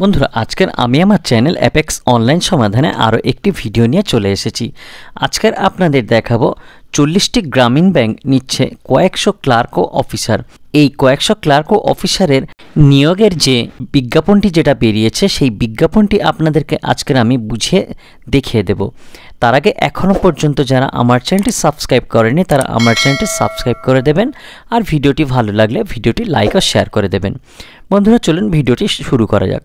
বন্ধুরা আজকের আমি আমার চ্যানেল অ্যাপেক্স অনলাইন সমাধানে আরও একটি ভিডিও নিয়ে চলে এসেছি। আজকের আপনাদের দেখাবো 40টি গ্রামীণ ব্যাংক নিচ্ছে কয়েকশো ক্লার্ক ও অফিসার। এই কয়েকশো ক্লার্ক ও অফিসারের নিয়োগের যে বিজ্ঞাপনটি যেটা বেরিয়েছে সেই বিজ্ঞাপনটি আপনাদেরকে আজকের আমি বুঝিয়ে দেখিয়ে দেব। তার আগে এখনও পর্যন্ত যারা আমার চ্যানেলটি সাবস্ক্রাইব করেনি তারা আমার চ্যানেলটি সাবস্ক্রাইব করে দেবেন, আর ভিডিওটি ভালো লাগলে ভিডিওটি লাইক ও শেয়ার করে দেবেন। বন্ধুরা চলুন ভিডিওটি শুরু করা যাক।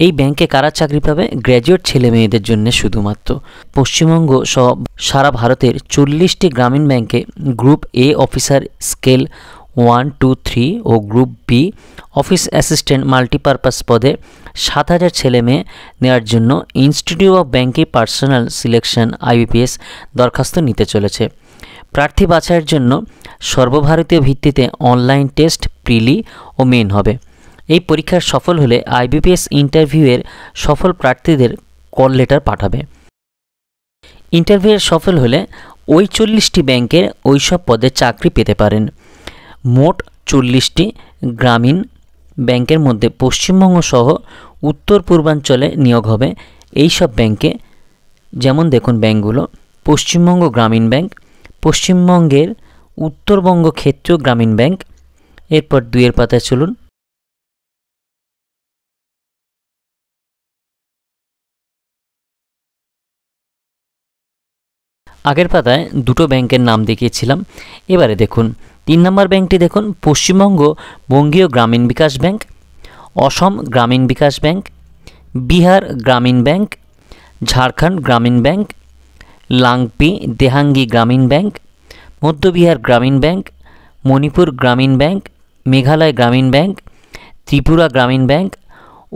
এই ব্যাংকে কারা চাকরি পাবে? গ্র্যাজুয়েট ছেলে মেয়েদের জন্য শুধুমাত্র। পশ্চিমবঙ্গ সহ সারা ভারতের 40টি গ্রামীণ ব্যাংকে গ্রুপ এ অফিসার স্কেল 1, 2, 3 ও group B office assistant multipurpose পদে 7,000 ছেলে মেয়ে নেওয়ার জন্য institute of banking personnel selection IBPS দরখাস্ত নিতে চলেছে। প্রার্থী বাছাইয়ের জন্য সর্বভারতীয় ভিত্তিতে অনলাইন টেস্ট, প্রিলি ও মেন হবে। এই পরীক্ষার সফল হলে IBPS ইন্টারভিউয়ের সফল প্রার্থীদের কল লেটার পাঠাবে। ইন্টারভিউয়ের সফল হলে ওই 40টি ব্যাংকের ওইসব পদে চাকরি পেতে পারেন। মোট 40টি গ্রামীণ ব্যাংকের মধ্যে পশ্চিমবঙ্গ সহ উত্তর পূর্বাঞ্চলে নিয়োগ হবে এই সব ব্যাংকে। যেমন দেখুন ব্যাংকগুলো: পশ্চিমবঙ্গ গ্রামীণ ব্যাংক, পশ্চিমবঙ্গের উত্তরবঙ্গ ক্ষেত্রীয় গ্রামীণ ব্যাংক। এরপর 2-এর পাতায় চলুন। আগের পাতায় দুটো ব্যাংকের নাম দেখিয়েছিলাম, এবারে দেখুন 3 নম্বর ব্যাংকটি দেখুন: পশ্চিমবঙ্গ বঙ্গীয় গ্রামীণ বিকাশ ব্যাংক, অসম গ্রামীণ বিকাশ ব্যাংক, বিহার গ্রামীণ ব্যাংক, ঝাড়খণ্ড গ্রামীণ ব্যাংক, লাংপি দেহাঙ্গি গ্রামীণ ব্যাংক, মধ্য বিহার গ্রামীণ ব্যাংক, মণিপুর গ্রামীণ ব্যাংক, মেঘালয় গ্রামীণ ব্যাংক, ত্রিপুরা গ্রামীণ ব্যাংক,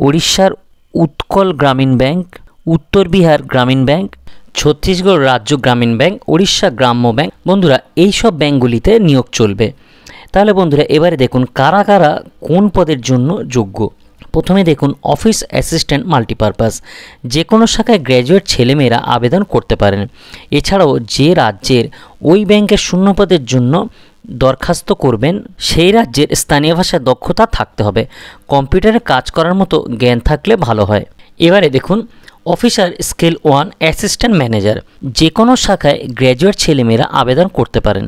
ওড়িশার উৎকল গ্রামীণ ব্যাংক, উত্তর বিহার গ্রামীণ ব্যাংক, ছত্তিশগড় রাজ্য গ্রামীণ ব্যাংক, ওড়িশা গ্রাম্য ব্যাংক। বন্ধুরা এই সব ব্যাংকগুলিতে নিয়োগ চলবে। তাহলে বন্ধুরা এবারে দেখুন কারা কারা কোন পদের জন্য যোগ্য। প্রথমে দেখুন অফিস অ্যাসিস্ট্যান্ট মাল্টিপারপাস। যে কোনো শাখায় গ্র্যাজুয়েট ছেলেমেয়েরা আবেদন করতে পারেন। এছাড়াও যে রাজ্যের ওই ব্যাংকের শূন্য পদের জন্য দরখাস্ত করবেন সেই রাজ্যের স্থানীয় ভাষায় দক্ষতা থাকতে হবে। কম্পিউটারে কাজ করার মতো জ্ঞান থাকলে ভালো হয়। এবারে দেখুন অফিসার স্কেল 1 অ্যাসিস্ট্যান্ট ম্যানেজার। যে কোনো শাখায় গ্র্যাজুয়েট ছেলেমেয়েরা আবেদন করতে পারেন।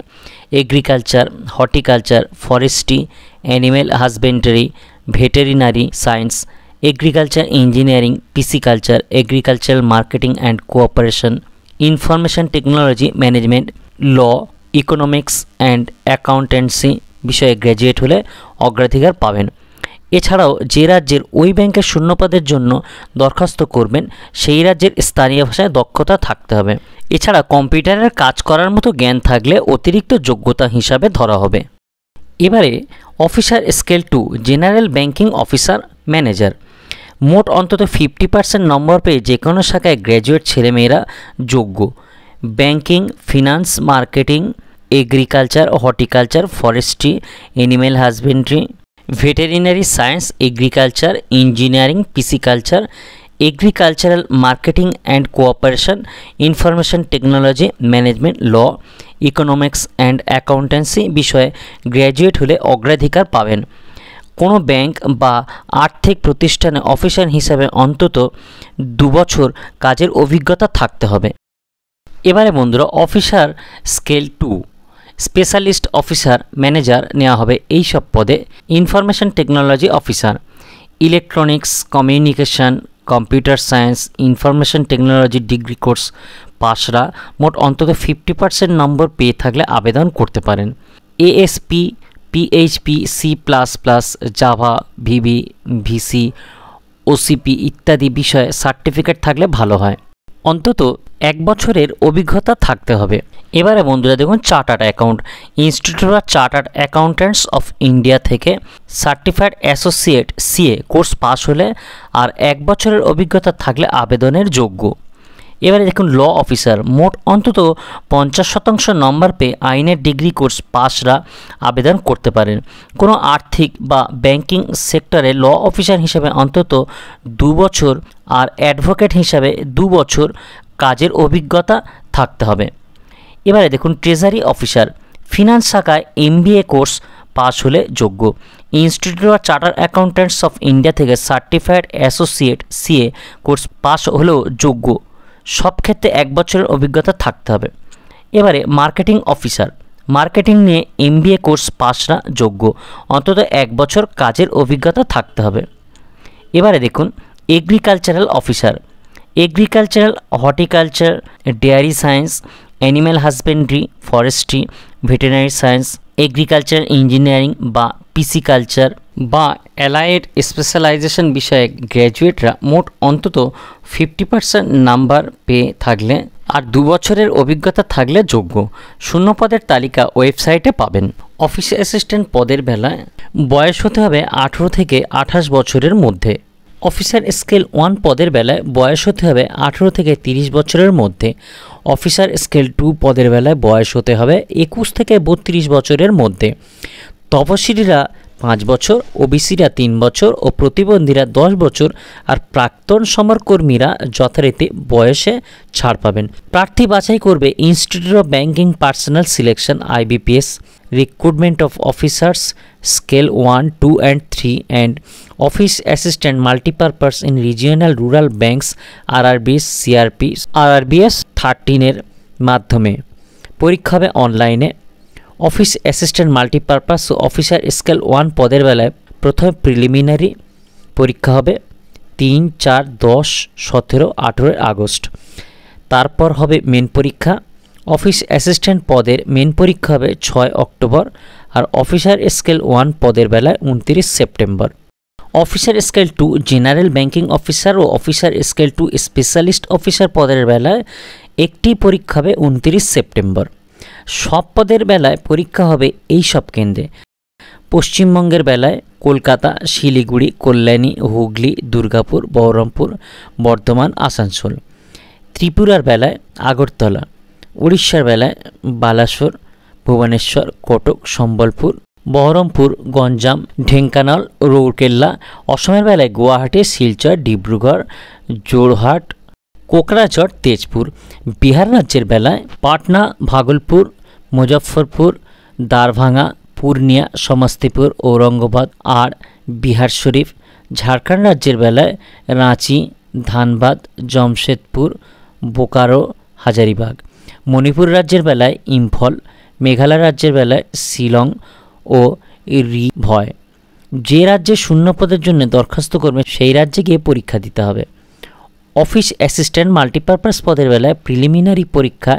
Agriculture, horticulture, forestry, animal husbandry, veterinary science, agriculture engineering, pisciculture, agricultural marketing and cooperation, information technology management, law, economics and accountancy বিষয়ে গ্র্যাজুয়েট হলে অগ্রাধিকার পাবেন। এছাড়াও যে রাজ্যের ওই ব্যাংকের শূন্যপদের জন্য দরখাস্ত করবেন সেই রাজ্যের স্থানীয় ভাষায় দক্ষতা থাকতে হবে। এছাড়া কম্পিউটারের কাজ করার মতো জ্ঞান থাকলে অতিরিক্ত যোগ্যতা হিসাবে ধরা হবে। এবারে officer scale 2 general banking officer manager. মোট অন্তত 50% নম্বর পেয়ে যে কোনো শাখায় গ্র্যাজুয়েট ছেলেমেয়েরা যোগ্য। Banking, finance, marketing, agriculture, horticulture, forestry, animal husbandry, veterinary science, agriculture, engineering, pisciculture, agricultural marketing and cooperation, information technology management, law, economics and accountancy বিষয়ে graduate হলে অগ্রাধিকার পাবেন। কোনো ব্যাংক বা আর্থিক প্রতিষ্ঠানে অফিসার হিসাবে অন্তত 2 বছর কাজের অভিজ্ঞতা থাকতে হবে। এবারে বন্ধুরা officer scale 2 specialist officer manager নেওয়া হবে এই সব পদে। Information technology officer, electronics communication, computer science, information technology degree course পাশরা মোট অন্তত 50% নম্বর পেয়ে থাকলে আবেদন করতে পারেন। ASP, PHP, C++, Java, VB, VC, OCP ইত্যাদি বিষয়ে সার্টিফিকেট থাকলে ভালো হয়। অন্তত 1 বছরের অভিজ্ঞতা থাকতে হবে। এবারে বন্ধুরা দেখুন chartered account. Institute of chartered accountants of India থেকে certified associate CA course pass হলে আর 1 বছরের অভিজ্ঞতা থাকলে আবেদনের যোগ্য। এবারে দেখুন ল অফিসার। মোট অন্তত 50% নম্বর পেয়ে আইনের ডিগ্রি কোর্স পাসরা আবেদন করতে পারেন। কোনো আর্থিক বা ব্যাংকিং সেক্টরে ল অফিসার হিসাবে অন্তত 2 বছর আর অ্যাডভোকেট হিসাবে 2 বছর কাজের অভিজ্ঞতা থাকতে হবে। এবারে দেখুন ট্রেজারি অফিসার। ফিনান্স শাখায় MBA কোর্স পাস হলে যোগ্য। Institute of charter accountants of India থেকে certified associate CA course pass হলেও যোগ্য, সব ক্ষেত্রে 1 বছরের অভিজ্ঞতা থাকতে হবে। এবারে মার্কেটিং অফিসার, মার্কেটিং নিয়ে MBA কোর্স পাসরা যোগ্য, অন্তত 1 বছর কাজের অভিজ্ঞতা থাকতে হবে। এবারে দেখুন agricultural officer, agricultural, horticulture, dairy science, animal husbandry, forestry, veterinary science, agriculture engineering বা পিসিকালচার বা অ্যালায়েড স্পেশালাইজেশন বিষয়ে গ্র্যাজুয়েটরা মোট অন্তত 50% নাম্বার পেয়ে থাকলে আর 2 বছরের অভিজ্ঞতা থাকলে যোগ্য। শূন্য পদের তালিকা ওয়েবসাইটে পাবেন। অফিস অ্যাসিস্ট্যান্ট পদের বেলায় বয়স হতে হবে 18 থেকে 28 বছরের মধ্যে। অফিসার স্কেল 1 পদের বেলায় বয়স হতে হবে 18 থেকে 30 বছরের মধ্যে। অফিসার স্কেল 2 পদের বেলায় বয়স হতে হবে 21 থেকে 32 বছরের মধ্যে। তপশিলীরা 5 বছর, ওবিসিরা 3 বছর ও প্রতিবন্ধীরা 10 বছর আর প্রাক্তন সমরকর্মীরা যথারীতি বয়সে ছাড় পাবেন। প্রার্থী বাছাই করবে institute of banking personnel selection IBPS, recruitment of officers scale 1, 2 and 3 and office assistant multipurpose in regional rural banks RRBS 13 মাধ্যমে। পরীক্ষা হবে অনলাইনে। অফিস অ্যাসিস্ট্যান্ট মাল্টিপারপাস ও অফিসার স্কেল 1 পদের বেলায় প্রথমে প্রিলিমিনারি পরীক্ষা হবে 3, 4, 10, 17, 18 আগস্ট। তারপর হবে মেন পরীক্ষা। অফিস অ্যাসিস্ট্যান্ট পদের মেন পরীক্ষা হবে 6 অক্টোবর আর অফিসার স্কেল 1 পদের বেলায় 29 September. Officer scale 2 general banking officer ও অফিসার স্কেল 2 স্পেশালিস্ট অফিসার পদের বেলায় একটি পরীক্ষা হবে 29 সেপ্টেম্বর। সব পদের বেলায় পরীক্ষা হবে এই সব কেন্দ্রে: পশ্চিমবঙ্গের বেলায় কলকাতা, শিলিগুড়ি, কল্যাণী, হুগলি, দুর্গাপুর, বহরমপুর, বর্ধমান, আসানসোল। ত্রিপুরার বেলায় আগরতলা, উড়িষ্যার বেলায় বালাসোর, ভুবনেশ্বর, কটক, সম্বলপুর, বহরমপুর, গঞ্জাম, ঢেঙ্কানাল, রৌরকেল্লা। অসমের বেলায় গুয়াহাটি, শিলচর, ডিব্রুগড়, জোরহাট, কোকরাঝড়, তেজপুর। বিহার রাজ্যের বেলায় পাটনা, ভাগলপুর, মুজফ্ফরপুর, দারভাঙ্গা, পূর্ণিয়া, সমস্তিপুর, ঔরঙ্গাবাদ আর বিহার শরীফ। ঝাড়খণ্ড রাজ্যের বেলায় রাঁচি, ধানবাদ, জমশেদপুর, বোকারো, হাজারিবাগ। মণিপুর রাজ্যের বেলায় ইম্ফল। মেঘালয় রাজ্যের বেলায় শিলং ও রিভয়। যে রাজ্যে শূন্য পদের জন্য দরখাস্ত করবে সেই রাজ্যে গিয়ে পরীক্ষা দিতে হবে। অফিস অ্যাসিস্ট্যান্ট মাল্টিপারপাস পদের বেলায় প্রিলিমিনারি পরীক্ষা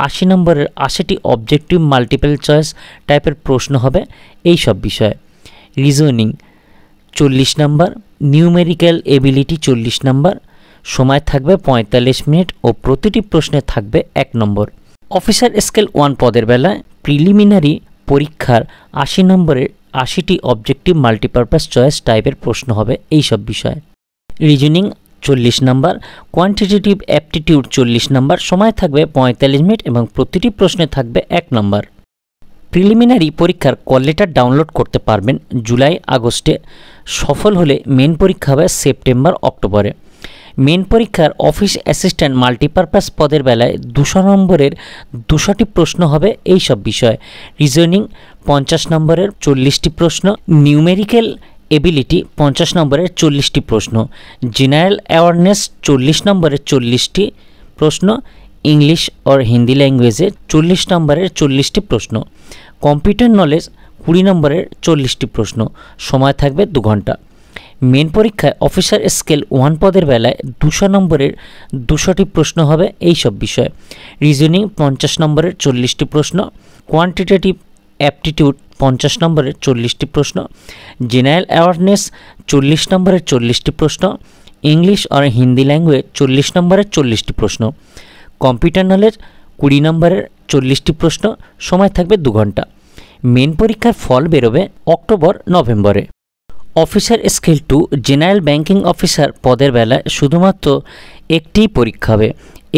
80 নম্বরের 80টি অবজেক্টিভ মাল্টিপল চয়েস টাইপের প্রশ্ন হবে এই সব বিষয়ে। রিজনিং 40 নম্বর, নিউমেরিক্যাল এবিলিটি 40 নম্বর, সময় থাকবে 45 মিনিট ও প্রতিটি প্রশ্নে থাকবে 1 নম্বর। অফিসার স্কেল 1 পদের বেলায় প্রিলিমিনারি পরীক্ষার 80 নম্বরের 80টি অবজেক্টিভ মাল্টিপারপাস চয়েস টাইপের প্রশ্ন হবে এই সব বিষয়ে। রিজনিং 40 নম্বর, কোয়ান্টিটেটিভ অ্যাপটিটিউড 40 নম্বর, সময় থাকবে 45 মিনিট এবং প্রতিটি প্রশ্নে থাকবে 1 নম্বর। প্রিলিমিনারি পরীক্ষার কল লেটার ডাউনলোড করতে পারবেন জুলাই আগস্টে। সফল হলে মেন পরীক্ষা হবে সেপ্টেম্বর অক্টোবরে। মেন পরীক্ষার অফিস অ্যাসিস্ট্যান্ট মাল্টিপারপাস পদের বেলায় 200 নম্বরের 200টি প্রশ্ন হবে এই সব বিষয়। রিজনিং 50 নম্বরের 40টি প্রশ্ন, নিউমেরিক্যাল এবিলিটি 50 নম্বরের 40টি প্রশ্ন, জেনারেল অ্যাওয়ারনেস 40 নম্বরের 40টি প্রশ্ন, ইংলিশ और হিন্দি ল্যাঙ্গুয়েজে 40 নম্বরের 40টি প্রশ্ন, কম্পিউটার নলেজ 20 নম্বরের 40টি প্রশ্ন, সময় থাকবে 2 ঘন্টা। মেন পরীক্ষায় অফিসার স্কেল 1 পদের বেলায় 200 নম্বরের 200টি প্রশ্ন হবে এই সব বিষয়ে। রিজনিং 50 নম্বরের 40টি প্রশ্ন, কোয়ান্টিটেটিভ অ্যাপটিটিউড 50 নম্বরের 40টি প্রশ্ন, জেনারেল অ্যাওয়ারনেস 40 নম্বরের 40টি প্রশ্ন, ইংলিশ और হিন্দি ল্যাঙ্গুয়েজ 40 নম্বরের 40টি প্রশ্ন, কম্পিউটার নলেজ 20 নম্বরের 40টি প্রশ্ন, সময় থাকবে 2 ঘন্টা। মেন পরীক্ষার ফল বেরোবে অক্টোবর-নভেম্বরে। Officer scale 2 general banking officer পদের বেলায় শুধুমাত্র একটি পরীক্ষা হবে।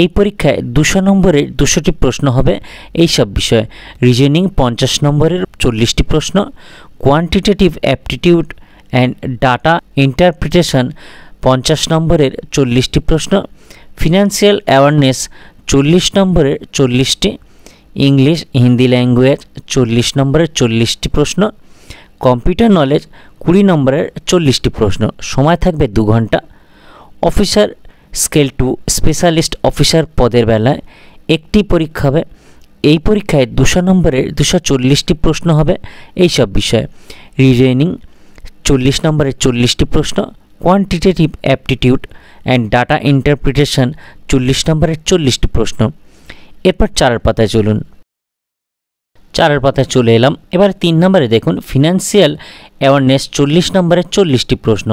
এই পরীক্ষায় 200 নম্বরের 200টি প্রশ্ন হবে এই সব বিষয়ে। রিজনিং 50 নম্বরের 40টি প্রশ্ন, quantitative aptitude and data interpretation 50 নম্বরের 40টি প্রশ্ন, ফিনান্সিয়াল অ্যাওয়ারনেস 40 নম্বরের 40টি, ইংলিশ হিন্দি ল্যাঙ্গুয়েজ 40 নম্বরের 40টি প্রশ্ন, কম্পিউটার নলেজ 20 নম্বরের 40টি প্রশ্ন, সময় থাকবে 2 ঘন্টা। অফিসার স্কেল 2 স্পেশালিস্ট অফিসার পদের বেলায় একটি পরীক্ষা হবে। এই পরীক্ষায় 200 নম্বরের 240টি প্রশ্ন হবে এই সব বিষয়ে। রিজনিং 40 নম্বরের 40টি প্রশ্ন। Quantitative aptitude and data interpretation 40 নম্বরের 40টি প্রশ্ন। এরপর 4 পাতায় চলুন। 4 পাতায় চলে এলাম। এবার 3 নম্বরে দেখুন ফিনান্সিয়াল অ্যাওয়ারনেস 40 নম্বরের 40টি প্রশ্ন।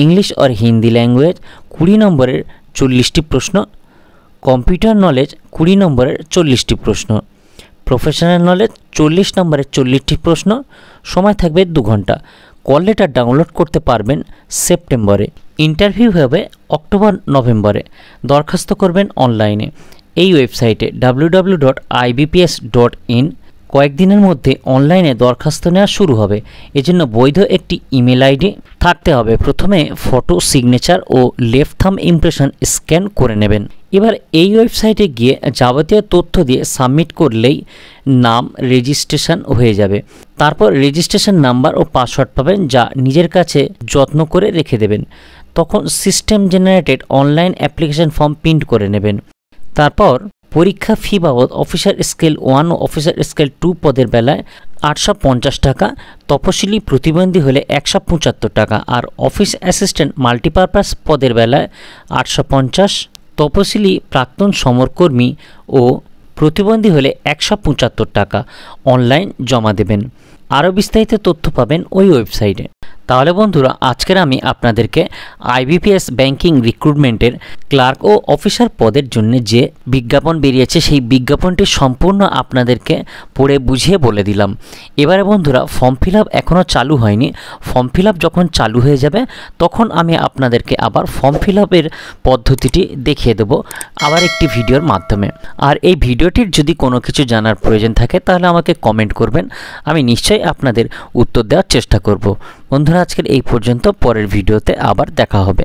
ইংলিশ অর হিন্দি ল্যাঙ্গুয়েজ 20 নম্বরের 40টি প্রশ্ন। কম্পিউটার নলেজ 20 নম্বরের 40টি প্রশ্ন। প্রফেশনাল নলেজ 40 নম্বরের 40টি প্রশ্ন, সময় থাকবে 2 ঘন্টা। কল লেটার ডাউনলোড করতে পারবেন সেপ্টেম্বরে। ইন্টারভিউ হবে অক্টোবর-নভেম্বরে। দরখাস্ত করবেন অনলাইনে এই ওয়েবসাইটে www.ibps.in। কয়েকদিনের মধ্যে অনলাইনে দরখাস্ত নেওয়া শুরু হবে। এজন্য বৈধ একটি ইমেল আইডি থাকতে হবে। প্রথমে ফটো, সিগনেচার ও লেফট থাম্ব ইমপ্রেশন স্ক্যান করে নেবেন। এবার এই ওয়েবসাইটে গিয়ে যাবতীয় তথ্য দিয়ে সাবমিট করলেই নাম রেজিস্ট্রেশন হয়ে যাবে। তারপর রেজিস্ট্রেশন নাম্বার ও পাসওয়ার্ড পাবেন, যা নিজের কাছে যত্ন করে রেখে দেবেন। তখন system generated online application form print করে নেবেন। তারপর পরীক্ষা ফি বাবদ অফিসার স্কেল 1 ও অফিসার স্কেল 2 পদের বেলায় 850 টাকা, তপশিলি প্রতিবন্ধী হলে 175 টাকা, আর অফিস অ্যাসিস্ট্যান্ট মাল্টিপারপাস পদের বেলায় 850, তপশিলি প্রাক্তন সমরকর্মী ও প্রতিবন্ধী হলে 175 টাকা অনলাইন জমা দেবেন। আরও বিস্তারিত তথ্য পাবেন ওই ওয়েবসাইটে। তাহলে বন্ধুরা, আজকের আমি আপনাদেরকে আইবিপিএস ব্যাংকিং রিক্রুটমেন্টের ক্লার্ক ও অফিসার পদের জন্য যে বিজ্ঞাপন বেরিয়েছে সেই বিজ্ঞাপনটি সম্পূর্ণ আপনাদেরকে পড়ে বুঝিয়ে বলে দিলাম। এবারে বন্ধুরা, ফর্ম ফিল আপ এখনও চালু হয়নি। ফর্ম ফিল আপ যখন চালু হয়ে যাবে তখন আমি আপনাদেরকে আবার ফর্ম ফিল আপের পদ্ধতিটি দেখিয়ে দেবো আবার একটি ভিডিওর মাধ্যমে। আর এই ভিডিওটির যদি কোনো কিছু জানার প্রয়োজন থাকে তাহলে আমাকে কমেন্ট করবেন, আমি নিশ্চয়ই আপনাদের উত্তর দেওয়ার চেষ্টা করব। বন্ধুরা, আজকের এই পর্যন্ত। পরের ভিডিওতে আবার দেখা হবে।